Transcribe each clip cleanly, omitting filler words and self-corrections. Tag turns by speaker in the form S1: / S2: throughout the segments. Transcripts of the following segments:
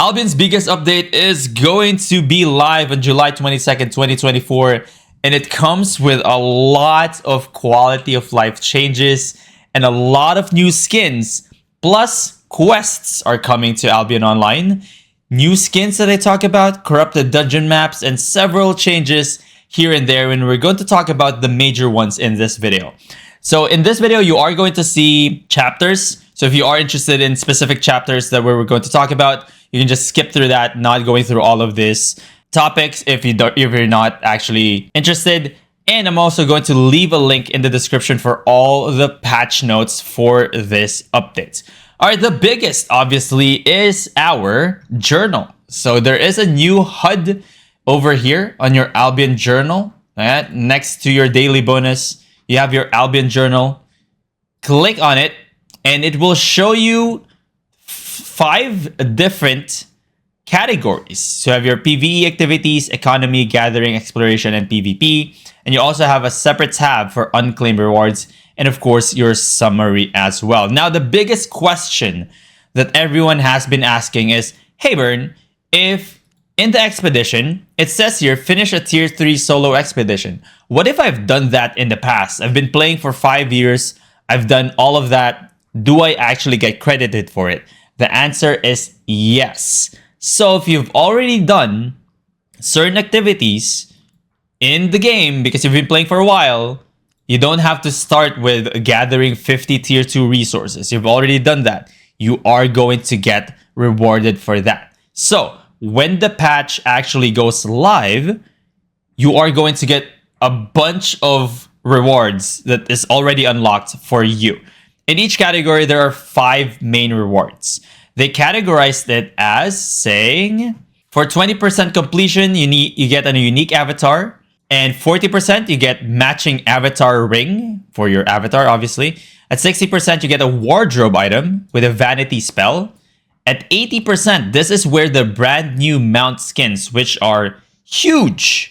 S1: Albion's biggest update is going to be live on July 22nd, 2024, and it comes with a lot of quality of life changes and a lot of new skins. Plus, quests are coming to Albion Online. New skins that I talk about, corrupted dungeon maps, and several changes here and there, and we're going to talk about the major ones in this video. So in this video, you are going to see chapters. So if you are interested in specific chapters that we're going to talk about, you can just skip through that, not going through all of these topics if you're not actually interested. And I'm also going to leave a link in the description for all the patch notes for this update. All right, the biggest obviously is our journal. So there is a new HUD over here on your Albion journal. Next to your daily bonus, you have your Albion journal. Click on it and it will show you 5 different categories. So you have your PvE activities, economy, gathering, exploration, and PvP. And you also have a separate tab for unclaimed rewards. And of course, your summary as well. Now, the biggest question that everyone has been asking is, hey, Burn, if in the expedition, it says here, finish a tier 3 solo expedition. What if I've done that in the past? I've been playing for 5 years. I've done all of that. Do I actually get credited for it? The answer is yes. So if you've already done certain activities in the game, because you've been playing for a while, you don't have to start with gathering 50 tier 2 resources. You've already done that. You are going to get rewarded for that. So when the patch actually goes live, you are going to get a bunch of rewards that is already unlocked for you. In each category, there are 5 main rewards. They categorized it as saying, for 20% completion, you get a unique avatar. And 40%, you get matching avatar ring for your avatar, obviously. At 60%, you get a wardrobe item with a vanity spell. At 80%, this is where the brand new mount skins, which are huge.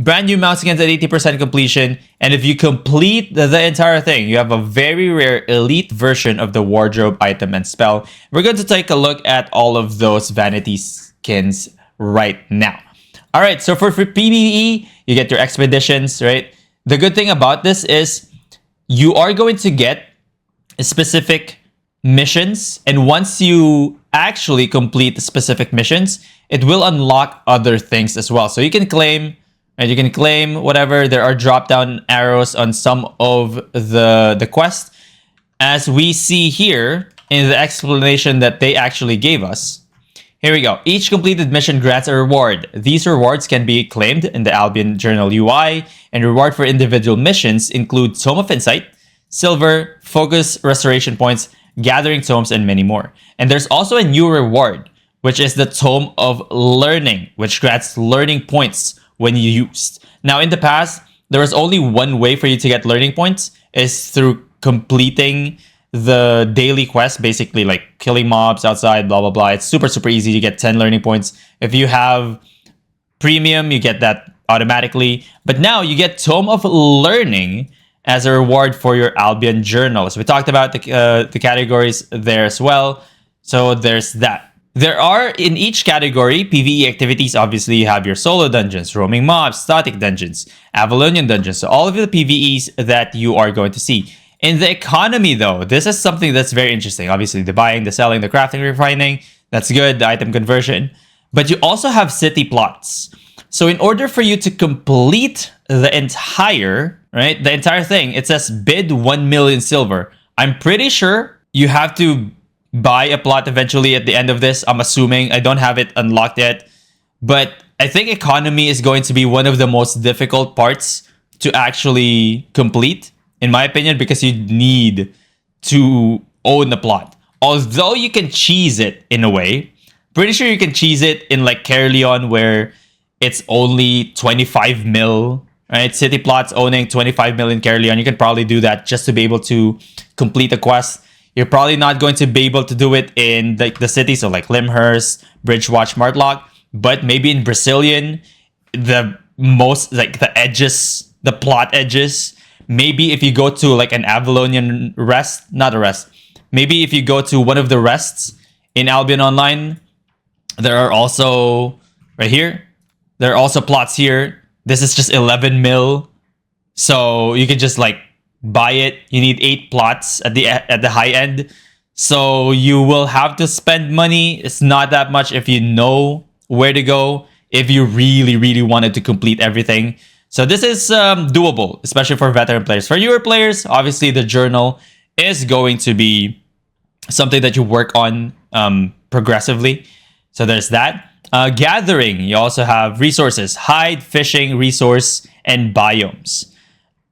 S1: Brand new mount skins at 80% completion. And if you complete the entire thing, you have a very rare elite version of the wardrobe item and spell. We're going to take a look at all of those vanity skins right now. All right, so for PvE, you get your expeditions, right? The good thing about this is you are going to get specific missions. And once you actually complete the specific missions, it will unlock other things as well. So you can claim, and you can claim whatever. There are drop-down arrows on some of the quest. As we see here in the explanation that they actually gave us. Here we go. Each completed mission grants a reward. These rewards can be claimed in the Albion Journal UI, and reward for individual missions include Tome of Insight, Silver, Focus, Restoration Points, Gathering Tomes, and many more. And there's also a new reward, which is the Tome of Learning, which grants learning points when used. Now, in the past, there was only one way for you to get learning points, is through completing the daily quest, basically like killing mobs outside, blah, blah, blah. It's super, super easy to get 10 learning points. If you have premium, you get that automatically. But now you get Tome of Learning as a reward for your Albion journal. So we talked about the categories there as well. So there's that. There are, in each category, PvE activities. Obviously, you have your solo dungeons, roaming mobs, static dungeons, Avalonian dungeons. So all of the PvEs that you are going to see. In the economy, though, this is something that's very interesting. Obviously, the buying, the selling, the crafting, refining, that's good, the item conversion. But you also have city plots. So in order for you to complete the entire thing, it says bid 1 million silver. I'm pretty sure you have to buy a plot eventually at the end of this. I'm assuming. I don't have it unlocked yet. But I think economy is going to be one of the most difficult parts to actually complete, in my opinion, because you need to own the plot. Although you can cheese it in a way. Pretty sure you can cheese it in like Caerleon, where it's only 25 mil, right? City plots owning 25 mil in Caerleon. You can probably do that just to be able to complete the quest. You're probably not going to be able to do it in the cities, so like Limhurst, Bridgewatch, Martlock. But maybe in Brazilian, the most, like the edges, the plot edges, maybe if you go to like an Avalonian rest, not a rest, maybe if you go to one of the rests in Albion Online, There are also right here. There are also plots here. This is just 11 mil, so you can just like buy it. You need 8 plots at the high end, so you will have to spend money. It's not that much if you know where to go. If you really wanted to complete everything, so this is doable, especially for veteran players. For newer players, obviously the journal is going to be something that you work on progressively. So there's that. Gathering, you also have resources: hide, fishing, resource, and biomes.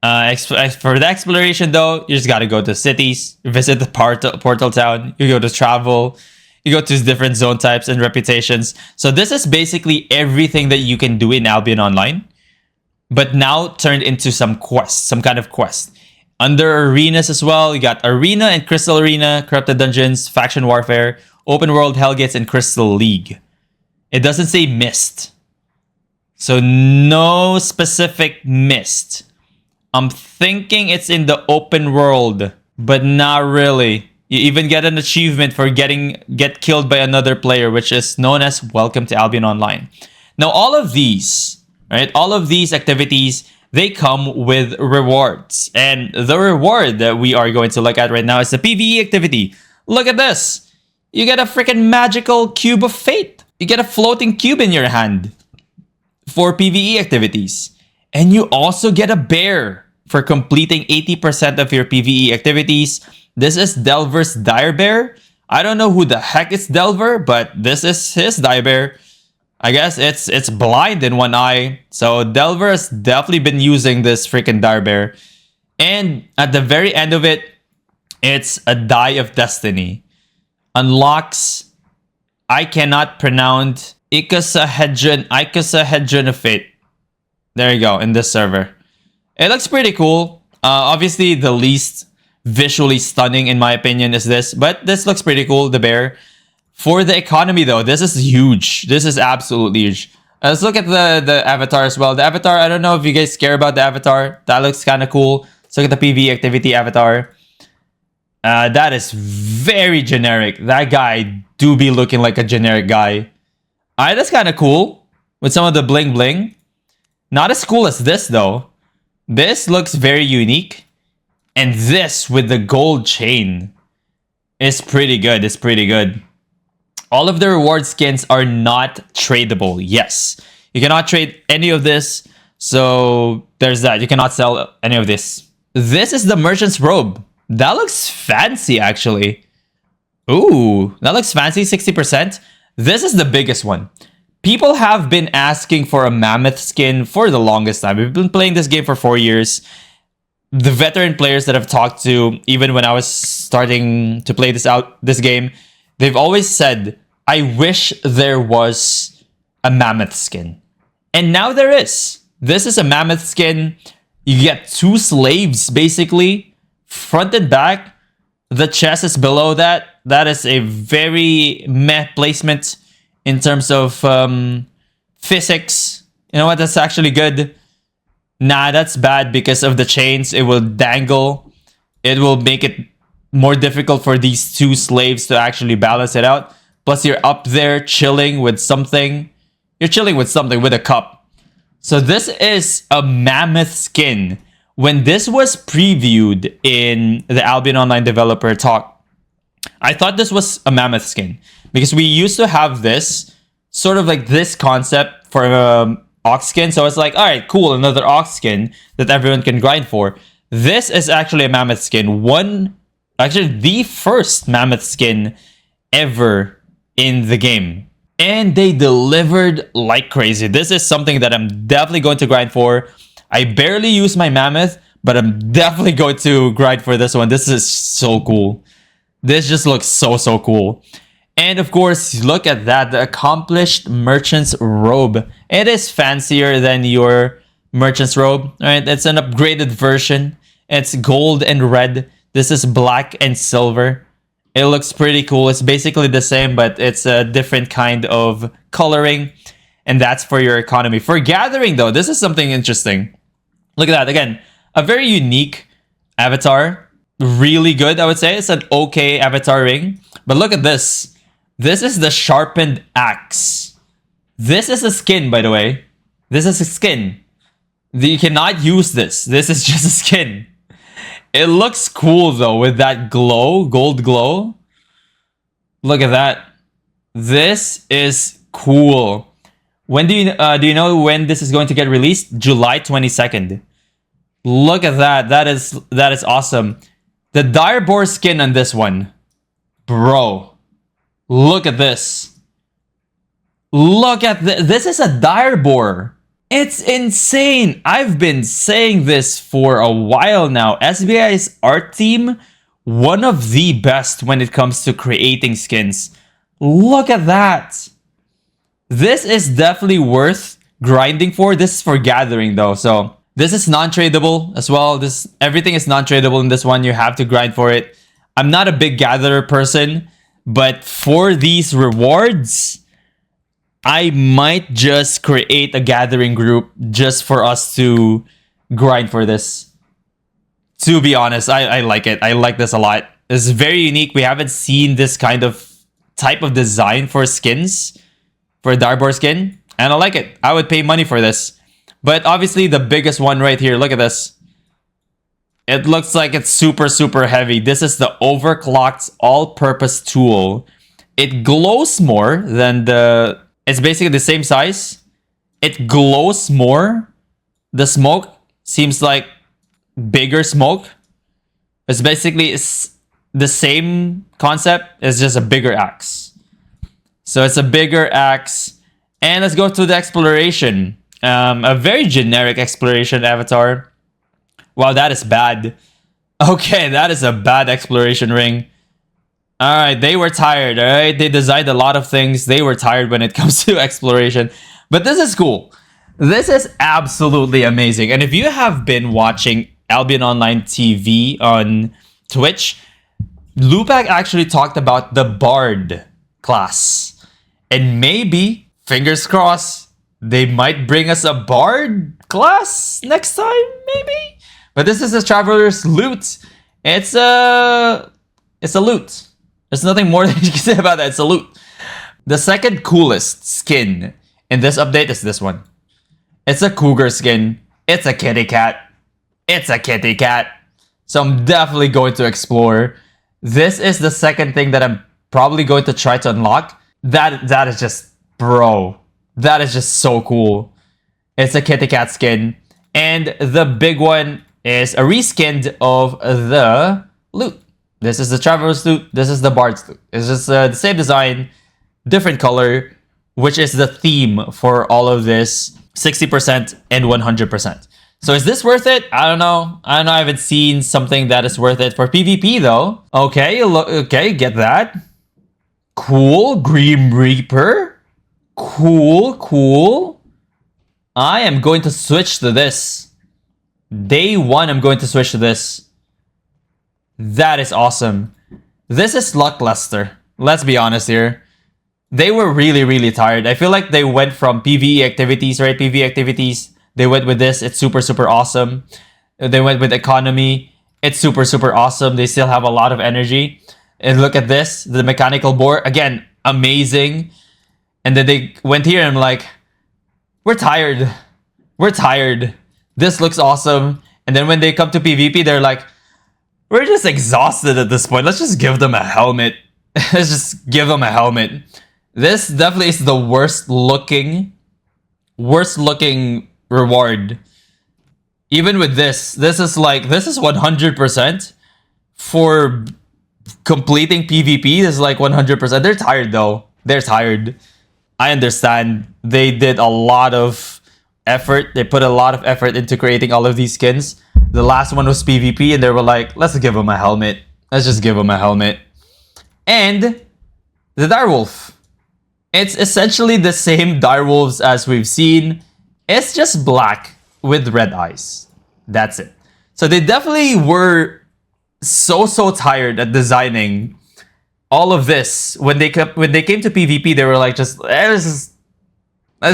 S1: For the exploration, though, you just gotta go to cities, visit the portal town, you go to travel, you go to different zone types and reputations. So this is basically everything that you can do in Albion Online, but now turned into some quest, some kind of quest. Under arenas as well, you got Arena and Crystal Arena, Corrupted Dungeons, Faction Warfare, Open World, Hellgates, and Crystal League. It doesn't say Mist. So no specific Mist. I'm thinking it's in the open world, but not really. You even get an achievement for get killed by another player, which is known as Welcome to Albion Online. Now, all of these, right? All of these activities, they come with rewards. And the reward that we are going to look at right now is the PvE activity. Look at this. You get a freaking magical cube of fate. You get a floating cube in your hand for PvE activities. And you also get a bear for completing 80% of your PvE activities. This is Delver's Dire Bear. I don't know who the heck is Delver, but this is his Dire Bear. I guess it's blind in one eye. So Delver has definitely been using this freaking Dire Bear. And at the very end of it, it's a Die of Destiny. Unlocks, I cannot pronounce, Icosahedron of Fate. There you go, in this server. It looks pretty cool. Obviously, the least visually stunning, in my opinion, is this. But this looks pretty cool, the bear. For the economy, though, this is huge. This is absolutely huge. Let's look at the avatar as well. The avatar, I don't know if you guys care about the avatar. That looks kind of cool. Let's look at the PvE activity avatar. That is very generic. That guy do be looking like a generic guy. Alright, that's kind of cool. With some of the bling bling. Not as cool as this, though. This looks very unique. And this with the gold chain is pretty good. It's pretty good. All of the reward skins are not tradable. Yes. You cannot trade any of this. So there's that. You cannot sell any of this. This is the merchant's robe. That looks fancy, actually. Ooh, that looks fancy. 60%. This is the biggest one. People have been asking for a mammoth skin for the longest time. We've been playing this game for 4 years. The veteran players that I've talked to, even when I was starting to play this game, they've always said, I wish there was a mammoth skin. And now there is. This is a mammoth skin. You get 2 slaves, basically, front and back. The chest is below that. That is a very meh placement in terms of physics. You know what? That's actually good. Nah, that's bad because of the chains. It will dangle. It will make it more difficult for these 2 slaves to actually balance it out. Plus, you're up there chilling with something. You're chilling with something, with a cup. So this is a mammoth skin. When this was previewed in the Albion Online developer talk, I thought this was a mammoth skin. Because we used to have this, sort of like this concept for ox skin. So it's like, all right, cool, another ox skin that everyone can grind for. This is actually a mammoth skin. Actually, the first mammoth skin ever in the game. And they delivered like crazy. This is something that I'm definitely going to grind for. I barely use my mammoth, but I'm definitely going to grind for this one. This is so cool. This just looks so cool. And of course, look at that, the accomplished merchant's robe. It is fancier than your merchant's robe, right? It's an upgraded version. It's gold and red. This is black and silver. It looks pretty cool. It's basically the same, but it's a different kind of coloring. And that's for your economy. For gathering, though, this is something interesting. Look at that. Again, a very unique avatar. Really good, I would say. It's an okay avatar ring. But look at this. This is the sharpened axe. This is a skin, by the way. This is a skin. You cannot use this. This is just a skin. It looks cool though with that glow, gold glow. Look at that. This is cool. When do you know when this is going to get released? July 22nd. Look at that. That is awesome. The Direboar skin on this one. Bro. Look at this. Look at this. This is a Direboar. It's insane. I've been saying this for a while now. SBI's art team, one of the best when it comes to creating skins. Look at that. This is definitely worth grinding for. This is for gathering though. So this is non-tradable as well. Everything is non-tradable in this one. You have to grind for it. I'm not a big gatherer person, but for these rewards, I might just create a gathering group just for us to grind for this. To be honest, I like it. I like this a lot. It's very unique. We haven't seen this kind of type of design for skins, for a Direboar skin, and I like it. I would pay money for this. But obviously the biggest one right here, look at this. It looks like it's super, super heavy. This is the overclocked all-purpose tool. It glows more than the... It's basically the same size. It glows more. The smoke seems like bigger smoke. It's the same concept. It's just a bigger axe. So it's a bigger axe. And let's go to the exploration. A very generic exploration avatar. Wow, that is bad. Okay, that is a bad exploration ring. Alright, they were tired, alright? They designed a lot of things. They were tired when it comes to exploration. But this is cool. This is absolutely amazing. And if you have been watching Albion Online TV on Twitch, Lupac actually talked about the Bard class. And maybe, fingers crossed, they might bring us a Bard class next time, maybe? But this is a Traveler's Loot. It's a loot. There's nothing more that you can say about that. It's a loot. The second coolest skin in this update is this one. It's a cougar skin. It's a kitty cat. It's a kitty cat. So I'm definitely going to explore. This is the second thing that I'm probably going to try to unlock. That is just, bro. That is just so cool. It's a kitty cat skin. And the big one is a reskinned of the loot. This is the Traveler's Loot. This is the Bard's Loot. It's just the same design, different color, which is the theme for all of this 60% and 100%. So is this worth it? I don't know. I haven't seen something that is worth it for PvP though. Okay, okay, get that. Cool. Grim Reaper. Cool. I am going to switch to this. Day one, I'm going to switch to this. That is awesome. This is Luckluster. Let's be honest here. They were really, really tired. I feel like they went from PvE activities, right? PvE activities. They went with this. It's super, super awesome. They went with economy. It's super, super awesome. They still have a lot of energy. And look at this. The mechanical boar. Again, amazing. And then they went here and I'm like, we're tired. We're tired. This looks awesome. And then when they come to PvP, they're like, we're just exhausted at this point. Let's just give them a helmet. Let's just give them a helmet. This definitely is the worst looking reward. Even with this is 100% for completing PvP. This is like 100%. They're tired though. They're tired. I understand. They did a lot of effort. They put a lot of effort into creating all of these skins. The last one was PvP and they were like, let's give him a helmet. Let's just give him a helmet. And the direwolf. It's essentially the same direwolves as we've seen. It's just black with red eyes. That's it. So they definitely were so tired at designing all of this. When they came to PvP, they were like, let's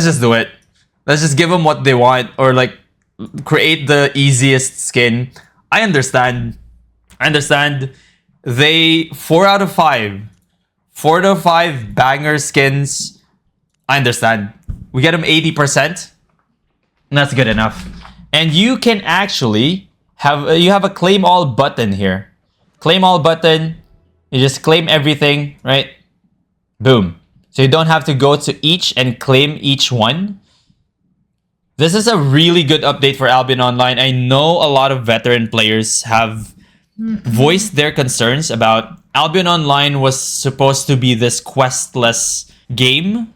S1: just do it. Let's just give them what they want, or like create the easiest skin. I understand. They 4 out of 5 4 to 5 banger skins. I understand. We get them 80%. That's good enough. And you can actually have a claim all button here. Claim all button. You just claim everything, right? Boom. So you don't have to go to each and claim each one. This is a really good update for Albion Online. I know a lot of veteran players have voiced their concerns about Albion Online was supposed to be this questless game.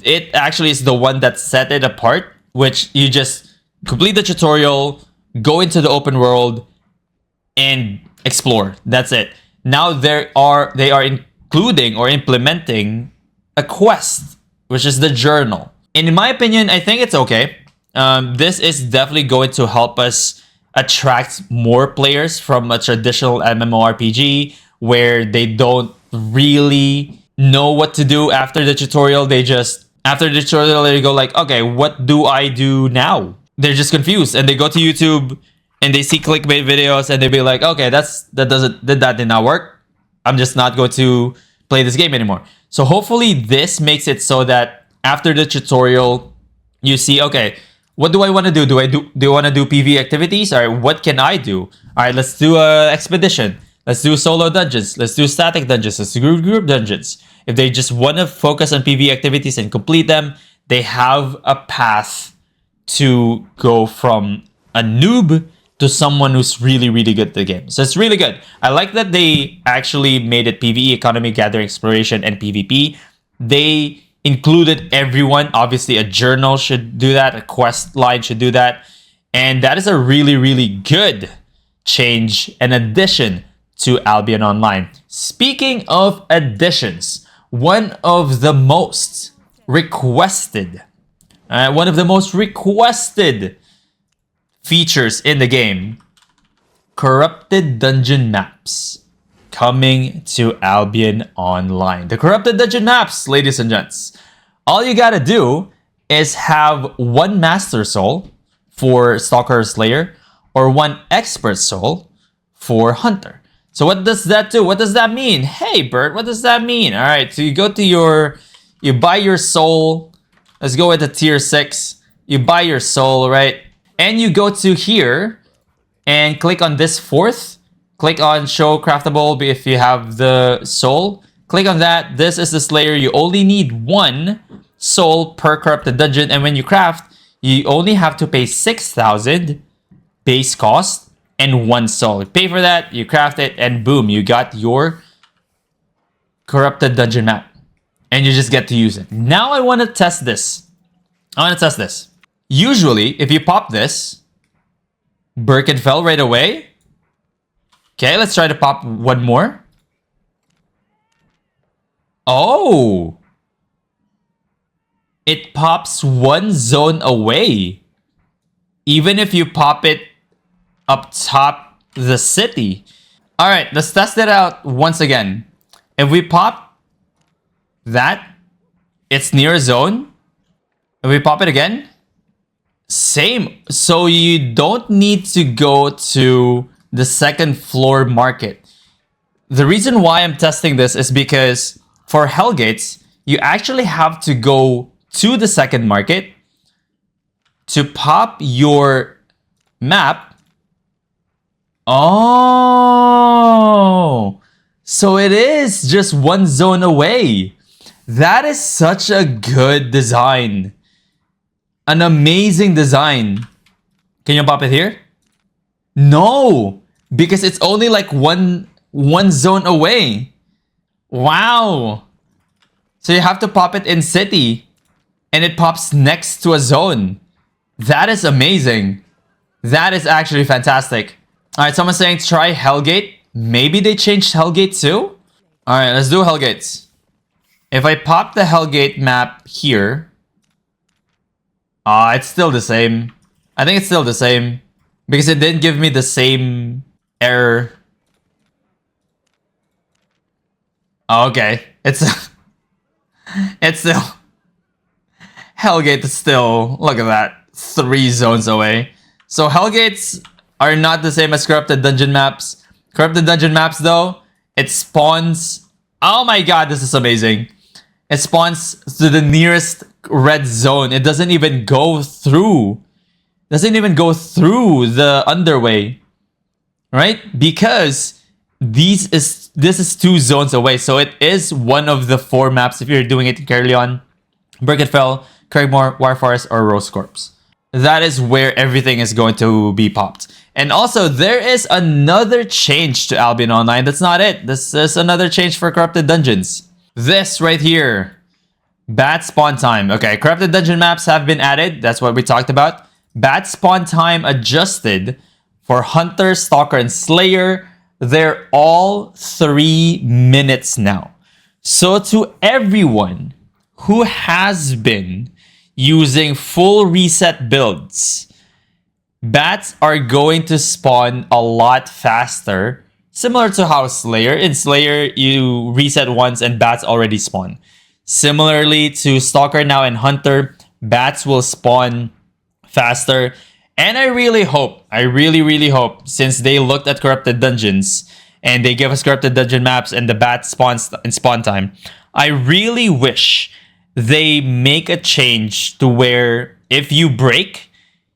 S1: It actually is the one that set it apart, which you just complete the tutorial, go into the open world, and explore. That's it. Now they are including or implementing a quest, which is the journal. And in my opinion, I think it's okay. This is definitely going to help us attract more players from a traditional MMORPG where they don't really know what to do after the tutorial. After the tutorial, they go like, okay, what do I do now? They're just confused and they go to YouTube and they see clickbait videos and they be like, okay, that did not work. I'm just not going to play this game anymore. So hopefully this makes it so that after the tutorial, you see, okay, what do I want to do? Do I want to do PvE activities? All right, what can I do? All right, let's do a expedition. Let's do solo dungeons. Let's do static dungeons. Let's do group dungeons. If they just want to focus on PvE activities and complete them, they have a path to go from a noob to someone who's really, really good at the game. So it's really good. I like that they actually made it PvE, economy, gathering, exploration, and PvP. They included everyone. Obviously, a journal should do that. A quest line should do that. And that is a really, really good change and addition to Albion Online. Speaking of additions, one of the most requested features in the game, corrupted dungeon maps, coming to Albion Online. The corrupted dungeon maps, ladies and gents. All you gotta do is have one Master Soul for Stalker or Slayer, or one Expert Soul for Hunter. So what does that do? What does that mean? Hey, Bert, what does that mean? All right, so you go to you buy your soul. Let's go with the tier 6. You buy your soul, right? And you go to here and click on this fourth. Click on show craftable if you have the soul. Click on that. This is the Slayer. You only need one soul per corrupted dungeon. And when you craft, you only have to pay 6,000 base cost and one soul. You pay for that, you craft it, and boom, you got your corrupted dungeon map. And you just get to use it. Now I want to test this. Usually, if you pop this, Birkin fell right away. Okay, let's try to pop one more. Oh! It pops one zone away. Even if you pop it up top the city. Alright, let's test it out once again. If we pop that, it's near a zone. If we pop it again, same. So you don't need to go to the second floor market. The reason why I'm testing this is because for Hellgates, you actually have to go to the second market to pop your map. Oh, so it is just one zone away. That is such a good design. An amazing design. Can you pop it here? No, because it's only like one zone away. Wow. So you have to pop it in city and it pops next to a zone. That is amazing. That is actually fantastic. All right, someone's saying try Hellgate. Maybe they changed Hellgate too? All right, let's do Hellgates. If I pop the Hellgate map here, it's still the same. I think it's still the same because it didn't give me the same error. Okay, it's still Hellgate is still, look at that, 3 zones away. So Hellgates are not the same as corrupted dungeon maps. Corrupted dungeon maps though, it spawns Oh my god, this is amazing. It spawns to the nearest red zone. It doesn't even go through. Doesn't even go through the underway. Right? Because this is 2 zones away. So it is one of the 4 maps if you're doing it in Caerleon, Birkenfell, Cragmore, Warforest, or Rose Corps. That is where everything is going to be popped. And also, there is another change to Albion Online. That's not it. This is another change for Corrupted Dungeons. This right here. Bat spawn time. Okay, Corrupted Dungeon maps have been added. That's what we talked about. Bat spawn time adjusted for Hunter, Stalker, and Slayer. They're all 3 minutes now. So to everyone who has been using full reset builds, bats are going to spawn a lot faster, similar to how Slayer. In Slayer, you reset once and bats already spawn. Similarly to Stalker now and Hunter, bats will spawn faster. And I really hope, since they looked at Corrupted Dungeons and they give us Corrupted Dungeon maps and the bat spawns in spawn time, I really wish they make a change to where if you break,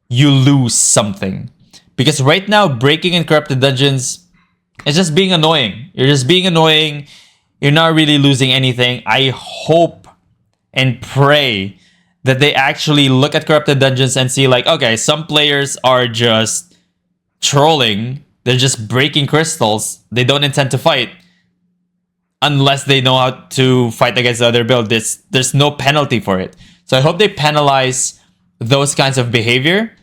S1: you lose something. Because right now, breaking in Corrupted Dungeons is just being annoying. You're just being annoying. You're not really losing anything. I hope and pray that they actually look at Corrupted Dungeons and see like, okay, some players are just trolling. They're just breaking crystals. They don't intend to fight. Unless they know how to fight against the other build. There's no penalty for it. So I hope they penalize those kinds of behavior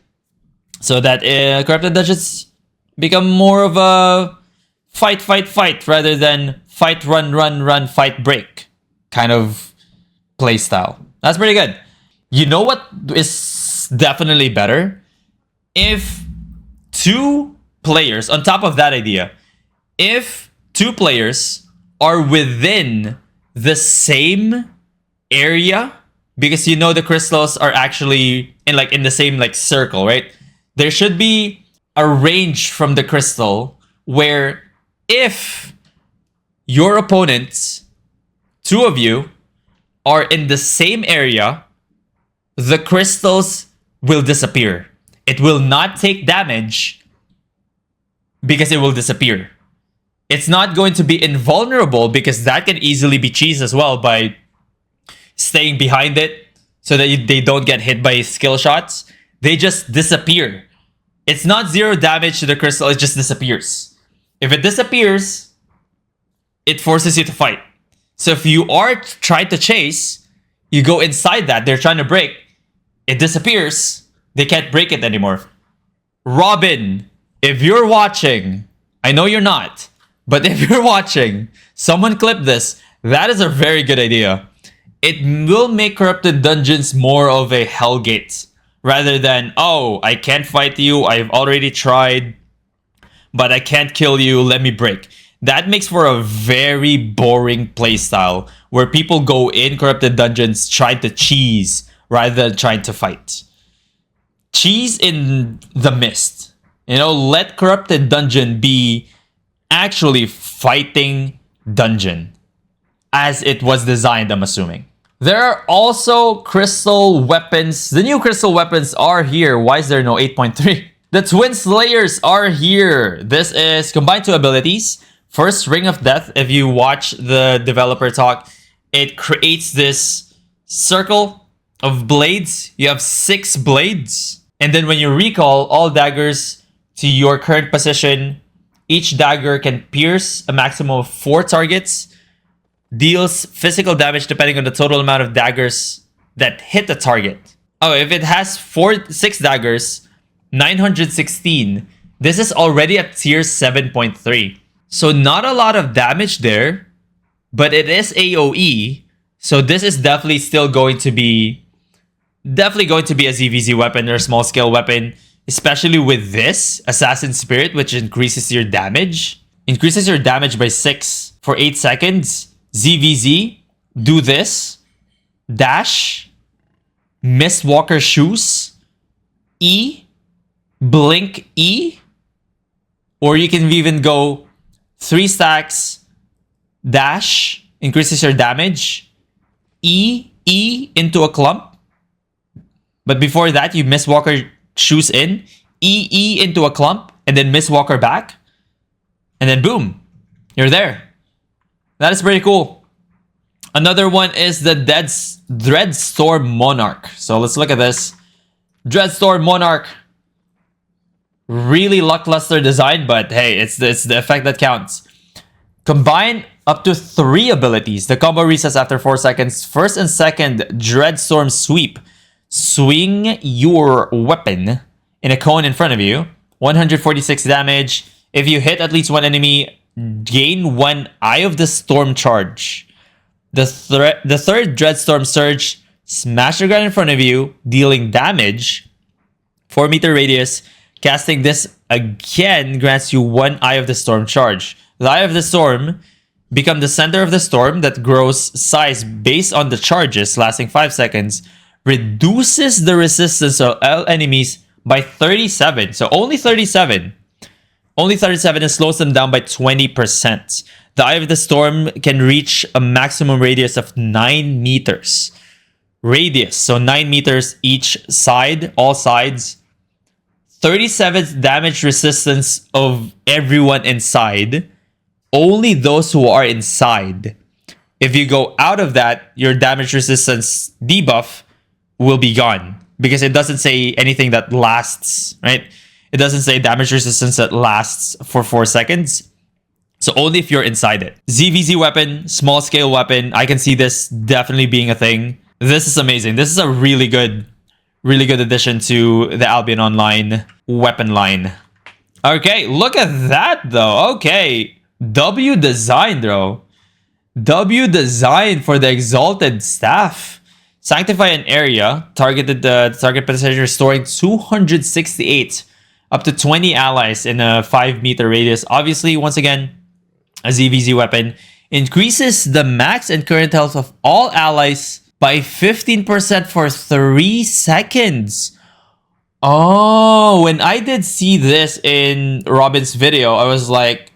S1: so that Corrupted Dungeons become more of a fight rather than fight, run, fight, break kind of play style. That's pretty good. You know what is definitely better? If 2 players, on top of that idea, if 2 players are within the same area, because you know the crystals are actually in the same circle, right? There should be a range from the crystal where if your opponents, 2 of you, are in the same area, the crystals will disappear. It will not take damage because it will disappear. It's not going to be invulnerable because that can easily be cheesed as well by staying behind it so that they don't get hit by skill shots. They just disappear. It's not 0 damage to the crystal, it just disappears. If it disappears, it forces you to fight. So if you are trying to chase, you go inside that, they're trying to break, it disappears, they can't break it anymore. Robin, if you're watching, I know you're not, but if you're watching, someone clip this. That is a very good idea. It will make Corrupted Dungeons more of a Hellgate rather than, oh, I can't fight you, I've already tried, but I can't kill you, let me break. That makes for a very boring playstyle where people go in Corrupted Dungeons trying to cheese rather than trying to fight. Cheese in the mist. Let Corrupted Dungeon be actually fighting dungeon as it was designed, I'm assuming. There are also crystal weapons. The new crystal weapons are here. Why is there no 8.3? The Twin Slayers are here. This is combined 2 abilities. First, Ring of Death. If you watch the developer talk, it creates this circle of blades. You have 6 blades. And then when you recall all daggers to your current position, each dagger can pierce a maximum of 4 targets, deals physical damage depending on the total amount of daggers that hit the target. Oh, if it has 6 daggers, 916, this is already at tier 7.3. So not a lot of damage there, but it is AoE. So this is definitely still going to be a ZVZ weapon or a small scale weapon. Especially with this, Assassin Spirit, which increases your damage. Increases your damage by 6 for 8 seconds. ZVZ, do this. Dash. Mistwalker Shoes. E. Blink E. Or you can even go 3 stacks. Dash. increases your damage. E into a clump. But before that, you Mistwalker Shoes in. E into a clump. And then Mistwalker back. And then boom. You're there. That is pretty cool. Another one is the Dreadstorm Monarch. So let's look at this. Dreadstorm Monarch. Really lackluster design, but hey, it's the effect that counts. Combine up to 3 abilities. The combo resets after 4 seconds. First and second Dreadstorm Sweep. Swing your weapon in a cone in front of you. 146 damage. If you hit at least one enemy, gain 1 Eye of the Storm charge. The third Dreadstorm Surge. Smash the ground in front of you, dealing damage. 4-meter radius. Casting this again grants you 1 Eye of the Storm charge. The Eye of the Storm become the center of the storm that grows size based on the charges, lasting 5 seconds. Reduces the resistance of all enemies by 37. So only 37. Only 37 and slows them down by 20%. The Eye of the Storm can reach a maximum radius of 9 meters. Radius, so 9 meters each side, all sides. 37 damage resistance of everyone inside. Only those who are inside. If you go out of that, your damage resistance debuff will be gone. Because it doesn't say anything that lasts, right? It doesn't say damage resistance that lasts for 4 seconds. So only if you're inside it. ZVZ weapon, small scale weapon. I can see this definitely being a thing. This is amazing. This is a really good addition to the Albion Online weapon line. Okay, look at that though. Okay, W design, bro. W design for the Exalted Staff. Sanctify an area. Targeted the target position, restoring 268 up to 20 allies in a 5-meter radius. Obviously, once again, a ZVZ weapon. Increases the max and current health of all allies by 15% for 3 seconds. Oh, when I did see this in Robin's video, I was like,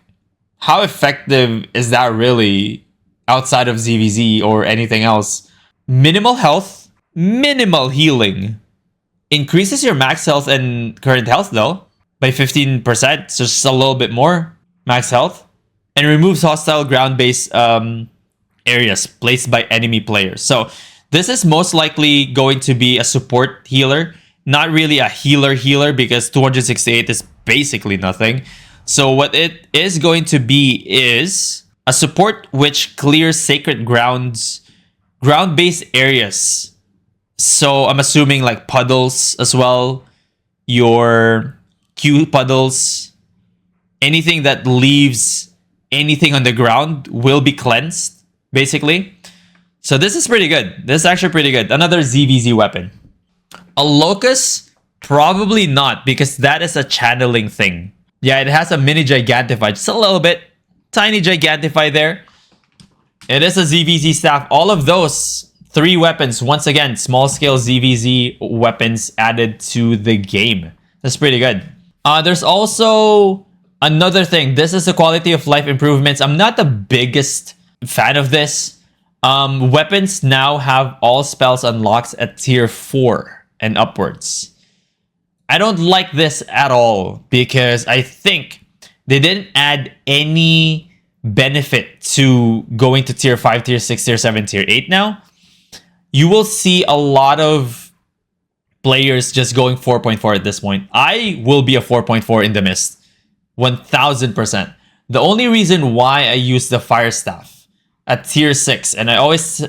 S1: how effective is that really outside of ZVZ or anything else? Minimal health, minimal healing. Increases your max health and current health though by 15%, so just a little bit more max health. And removes hostile ground-based areas placed by enemy players. So this is most likely going to be a support healer. Not really a healer because 268 is basically nothing. So what it is going to be is a support which clears sacred grounds, ground-based areas. So I'm assuming like puddles as well. Your Q puddles. Anything that leaves anything on the ground will be cleansed, basically. So this is pretty good. This is actually pretty good. Another ZVZ weapon. A Locust? Probably not, because that is a channeling thing. Yeah, it has a mini Gigantify. Just a little bit. Tiny Gigantify there. It is a ZVZ staff. All of those 3 weapons, once again, small scale ZVZ weapons added to the game. That's pretty good. There's also another thing. This is the quality of life improvements. I'm not the biggest fan of this. Weapons now have all spells unlocked at tier 4 and upwards. I don't like this at all because I think they didn't add any benefit to going to tier 5, tier 6, tier 7, tier 8 now. You will see a lot of players just going 4.4 at this point. I will be a 4.4 in the mist. 1000%. The only reason why I use the Fire Staff at tier 6, and I always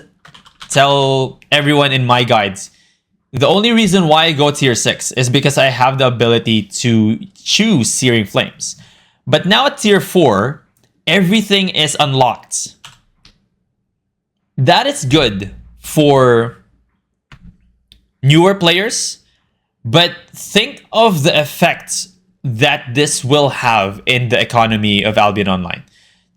S1: tell everyone in my guides, the only reason why I go tier 6 is because I have the ability to choose Searing Flames. But now at tier 4, everything is unlocked. That is good for newer players, but think of the effect that this will have in the economy of Albion Online.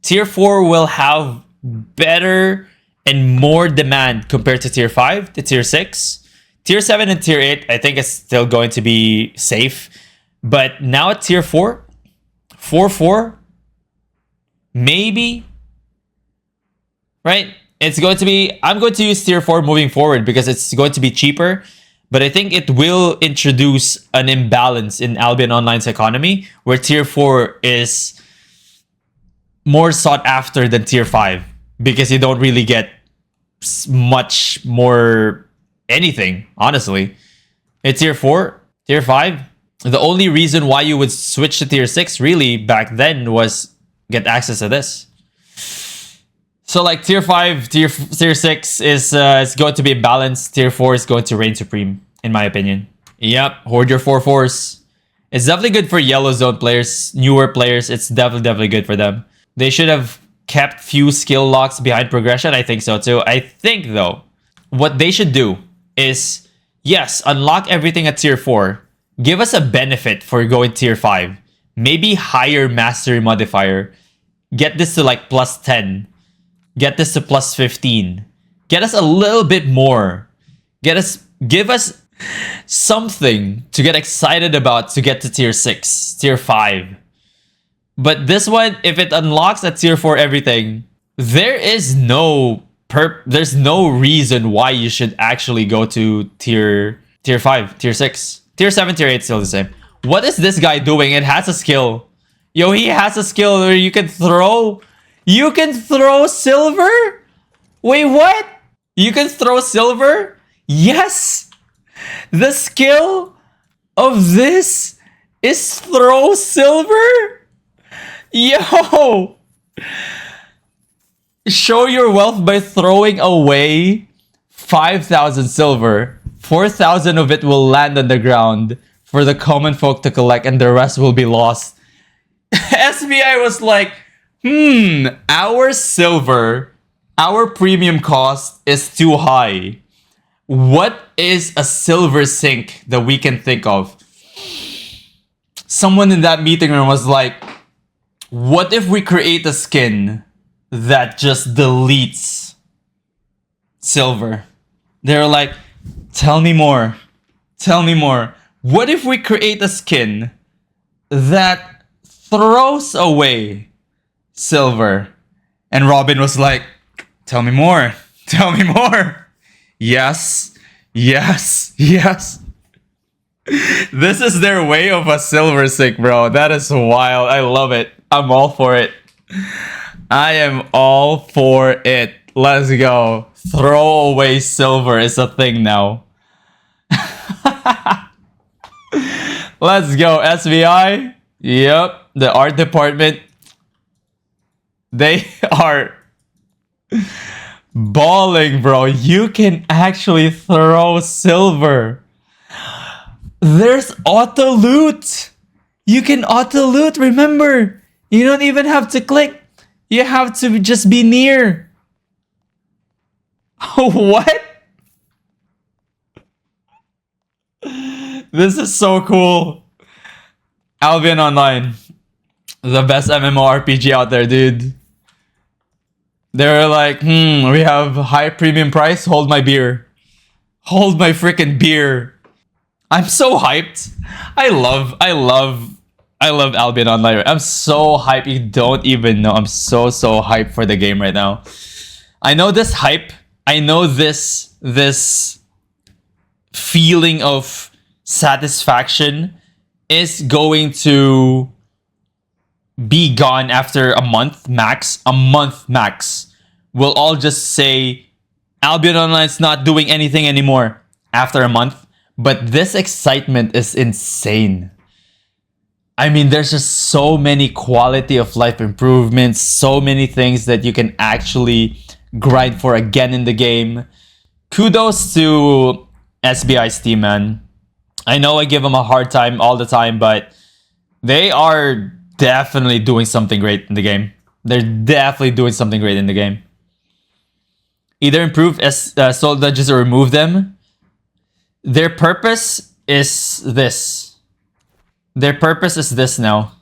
S1: Tier 4 will have better and more demand compared to tier 5 to tier 6. Tier 7 and tier 8, I think it's still going to be safe. But now at tier 4, 4-4, maybe right? It's going to be, I'm going to use tier 4 moving forward because it's going to be cheaper. But I think it will introduce an imbalance in Albion Online's economy where tier 4 is more sought after than tier 5 because you don't really get much more anything, honestly. It's tier 4, tier 5. The only reason why you would switch to tier 6 really back then was get access to this. So like tier 5, tier 6 is going to be balanced. Tier 4 is going to reign supreme, in my opinion. Yep, hoard your 4/4s. It's definitely good for yellow zone players, newer players. It's definitely good for them. They should have kept few skill locks behind progression. I think so too. I think though, what they should do is, yes, unlock everything at tier 4. Give us a benefit for going tier 5. Maybe higher mastery modifier. Get this to like plus 10. Get this to plus 15. Get us a little bit more. Give us something to get excited about to get to tier 6, tier 5. But this one, if it unlocks at tier 4 everything, there's no reason why you should actually go to tier 5, tier 6. Tier 7, tier 8 still the same. What is this guy doing? It has a skill. Yo, he has a skill where you can throw silver? Wait, what? You can throw silver? Yes! The skill of this is throw silver? Yo! Show your wealth by throwing away 5,000 silver. 4,000 of it will land on the ground for the common folk to collect and the rest will be lost. SBI was like, our silver, our premium cost is too high. What is a silver sink that we can think of? Someone in that meeting room was like, what if we create a skin that just deletes silver? They're like, tell me more. Tell me more. What if we create a skin that throws away silver? And Robin was like, tell me more. Tell me more. Yes. Yes. Yes. This is their way of a silver sink, bro. That is wild. I love it. I'm all for it. I am all for it. Let's go. Throw away silver is a thing now. Let's go, SVI. Yep, the art department. They are balling, bro. You can actually throw silver. There's auto loot. You can auto loot, remember. You don't even have to click. You have to just be near. What? This is so cool. Albion Online. The best MMORPG out there, dude. They're like, we have high premium price. Hold my beer. Hold my freaking beer. I'm so hyped. I love Albion Online. I'm so hyped. You don't even know. I'm so hyped for the game right now. I know this hype. I know this feeling of satisfaction is going to be gone after a month max. A month max. We'll all just say Albion Online's not doing anything anymore after a month. But this excitement is insane. I mean, there's just so many quality of life improvements, so many things that you can actually grind for again in the game. Kudos to SBI's team, man. I know I give them a hard time all the time, but they are definitely doing something great in the game. They're definitely doing something great in the game. Either improve soul dungeons or remove them. Their purpose is this. Their purpose is this now.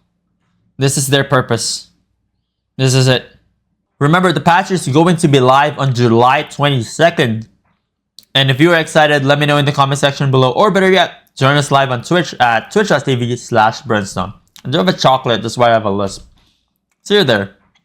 S1: This is their purpose. This is it. Remember, the patch is going to be live on July 22nd. And if you're excited, let me know in the comment section below. Or better yet, join us live on Twitch at twitch.tv/Brenstone. And do have a chocolate, that's why I have a lisp. See you there.